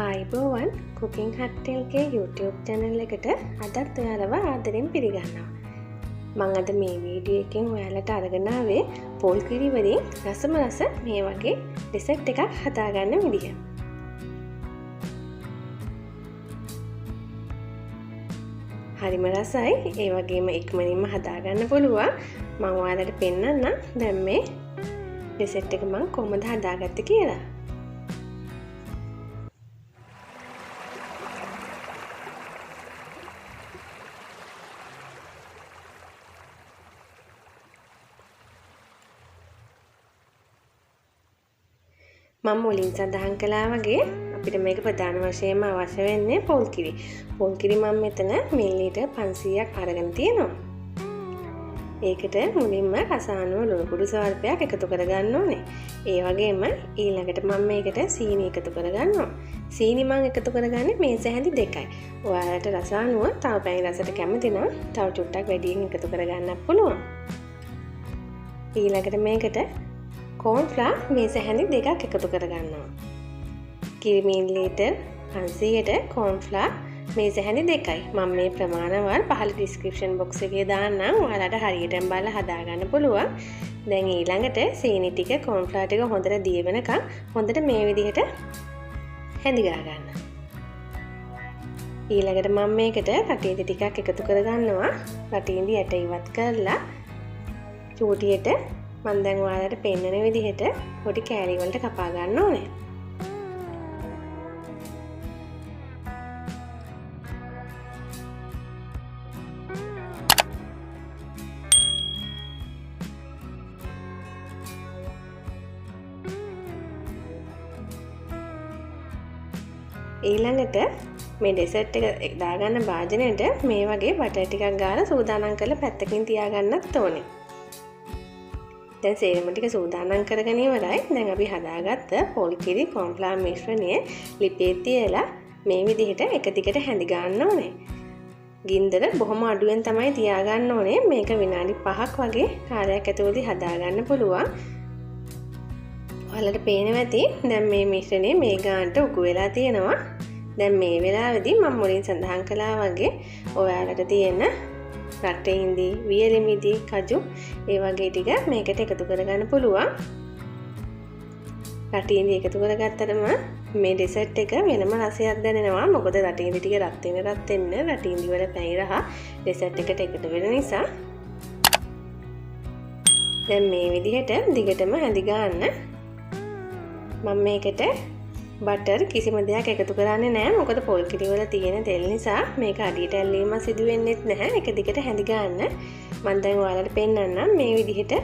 ආයිබෝවන් cooking හට්ටෙල්ගේ YouTube channel එකට අදත් ඔයාලව ආදරෙන් පිළිගන්නවා. මං අද මේ වීඩියෝ එකෙන් ඔයාලට අරගෙන ආවේ පොල් කිරි වලින් රසම රස මේ වගේ ඩෙසර්ට් එකක් හදාගන්න විදිහ. හරිම රසයි, ඒ වගේම ඉක්මනින්ම හදාගන්න පුළුවන්. මම ඔයාලට පෙන්නන්නම් දැන් මේ ඩෙසර්ට් එක මම කොහොමද හදාගත්තේ කියලා. මම මුලින් සඳහන් කළා වගේ අපිට මේක ප්‍රධාන වශයෙන්ම අවශ්‍ය වෙන්නේ පොල් කිරි. පොල් කිරි මම මෙතන මිලිලීටර් 500ක් අරගෙන තියෙනවා. ඒකට මුලින්ම රසායන ලුණු කුඩු ස්වල්පයක් එකතු කරගන්න ඕනේ. ඒ වගේම ඊළඟට මම මේකට සීනි එකතු කරගන්නවා. සීනි මම එකතු කරගන්නේ මේස හැඳි 2යි. ඔයාලට රසායනුව තව පැණි රසට කැමති නම් තව චුට්ටක් වැඩියෙන් එකතු කරගන්නත් පුළුවන්. ඊළඟට මේකට කෝන්ෆ්ලවර් මේස හැඳි 2ක් එකතු කරගන්නවා. කිරි මිලිලීටර් 500ට කෝන්ෆ්ලවර් මේස හැඳි 2යි. මම මේ ප්‍රමාණවල් පහළ ඩිස්ක්‍රිප්ෂන් බොක්ස් එකේ දාන්නම්. ඔයාලට හරියටම බලලා හදාගන්න පුළුවන්. දැන් ඊළඟට සීනි ටික කෝන්ෆ්ලවර් ටික හොඳට දිය වෙනකන් හොඳට මේ විදිහට හැඳි ගා ගන්න. ඊළඟට මම මේකට රටේදි ටිකක් එකතු කරගන්නවා. රටේදි යට ඉවත් කරලා චූටියට මම දැන් ඔයාලට පෙන්නන විදිහට පොඩි කෑලි වලට කපා ගන්න ඕනේ. ඊළඟට මේ ඩෙසර්ට් එක දාගන්න භාජනයට මේ වගේ බටර් ටිකක් ගාලා සූදානම් කරලා පැත්තකින් තියාගන්නත් ඕනේ. දැන් සේරම ටික සූදානම් කරගෙන ඉවරයි. දැන් අපි හදාගත්ත පොල් කිරි කෝන්ෆ්ලවර් මිශ්‍රණය ලිපේ තියලා මේ විදිහට එක දිගට හැඳි ගන්න ඕනේ. ගින්දර බොහොම අඩුවෙන් තමයි තියාගන්න ඕනේ. මේක විනාඩි 5ක් වගේ කාලයක් ඇතුළතදී හදාගන්න පුළුවන්. ඔයාලට පේනවා ඇති දැන් මේ මිශ්‍රණය මේ ගානට උගු වෙලා තියෙනවා. දැන් මේ වෙලාවේදී මම මුලින් සඳහන් කළා වගේ ඔයාලට තියෙන රටේ ඉඳි වියලි කජු ඒ වගේ ටික මේකට එකතු කරගන්න පුළුවන්. රටේ ඉඳි එකතු කරගත්තටම මේ ඩෙසර්ට් එක වෙනම රසයක් දැනෙනවා. මොකද රටේ ඉඳි ටික රත් වෙන්න රටේ ඉඳි වල පැණි රහ ඩෙසර්ට් එකට එකතු වෙන නිසා. දැන් මේ විදිහට දිගටම හැඳි ගන්න. මම මේකට බටර් කිසිම දෙයක් එකතු කරන්නේ නැහැ. මොකද පොල් කිරි වල තියෙන තෙල් නිසා මේක අඩියට ඇල්ලීම සිදු වෙන්නේ නැහැ. එක දිගට හැඳි ගන්න. මම දැන් ඔයාලට පෙන්නන්නම් මේ විදිහට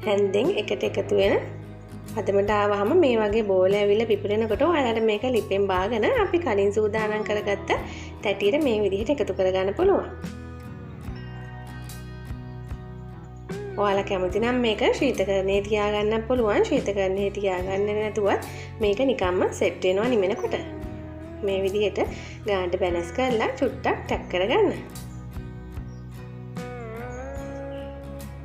හැන්දෙන් එකට එකතු වෙන පදමට ආවහම මේ වගේ බෝල ඇවිල්ලා පිපුරෙනකොට ඔයාලට මේක ලිපෙන් බාගෙන අපි කලින් සූදානම් කරගත්ත තැටියට මේ විදිහට එකතු කරගන්න පුළුවන්. ඔයාලා කැමති නම් මේක ශීතකරණයේ තියාගන්න පුළුවන්. ශීතකරණයේ තියාගන්න නැතුවත් මේක නිකම්ම සෙට් වෙනවා නිමෙනකොට. මේ විදිහට ගානට බැලන්ස් කරලා චුට්ටක් ටැප් කරගන්න.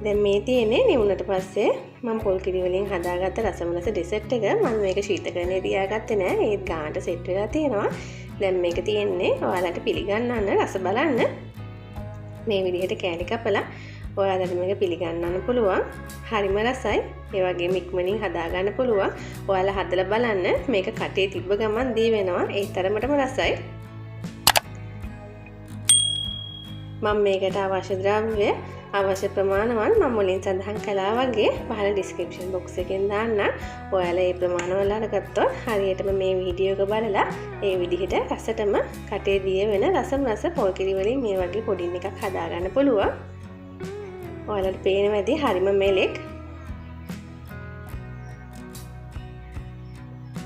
දැන් මේ තියෙන්නේ නිවුනට පස්සේ මම පොල් කිරි වලින් හදාගත්ත රසමලස ඩෙසර්ට් එක. මම මේක ශීතකරණයේ තියාගත්තේ නෑ. ඒත් ගානට සෙට් වෙලා තියෙනවා. දැන් මේක තියෙන්නේ ඔයාලට පිළිගන්නන්න රස බලන්න. මේ විදිහට කෑලි කපලා ඔයාලට මේක පිළිගන්නන්න පුළුවන්. හරිම රසයි. ඒ වගේම ඉක්මනින් හදාගන්න පුළුවන්. ඔයාලා හදලා බලන්න. මේක කටේ තිබ්බ ගමන් දී වෙනවා. ඒ තරමටම රසයි. මම මේකට අවශ්‍ය ද්‍රව්‍ය අවශ්‍ය ප්‍රමාණවත් මම මුලින් සඳහන් කළා වගේ පහළ ඩිස්ක්‍රිප්ෂන් බොක්ස් එකෙන් දාන්න. ඔයාලා මේ ප්‍රමාණවල අරගත්තොත් හරියටම මේ වීඩියෝ එක බලලා ඒ විදිහට රසටම කටේ දිය වෙන රස පොල් කිරි වලින් මේ වගේ පොඩින් එකක් හදාගන්න පුළුවන්. ඔයාලට පේනවා ඇති හරිම මෙලෙක්.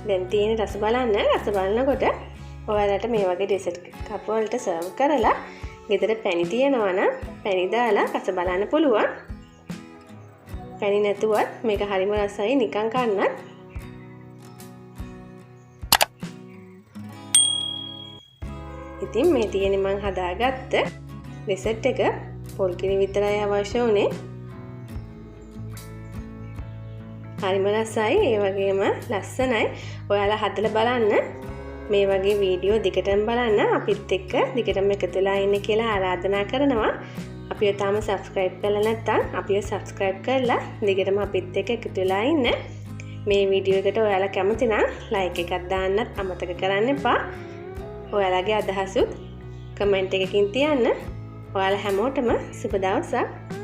දැන් තියෙන රස බලන්න. රස බලනකොට ඔයාලට මේ වගේ ඩෙසර්ට් කප් වලට සර්ව් කරලා ගෙදර පැණි තියනවා නම් පැණි දාලා රස බලන්න පුළුවන්. පැණි නැතුවත් මේක හරිම රසයි නිකන් කන්නත්. ඉතින් මේ තියෙන්නේ මම හදාගත්ත ඩෙසර්ට් එක. පොල් කිරි විතරයි අවශ්‍ය වුණේ. හරිම රසයි, ඒ වගේම ලස්සනයි. ඔයාලා හදලා බලන්න. මේ වගේ වීඩියෝ දිගටම බලන්න අපිත් එක්ක දිගටම එකතු වෙලා ඉන්න කියලා ආරාධනා කරනවා. අපිව තාම subscribe කරලා නැත්නම් අපිව subscribe කරලා දිගටම අපිත් එක්ක එකතු වෙලා ඉන්න. මේ වීඩියෝ එකට ඔයාලා කැමති නම් like එකක් දාන්නත් අමතක කරන්න එපා. ඔයාලගේ අදහසුත් කමෙන්ට් එකකින් තියන්න. ඔයාලා හැමෝටම සුබ දවසක්.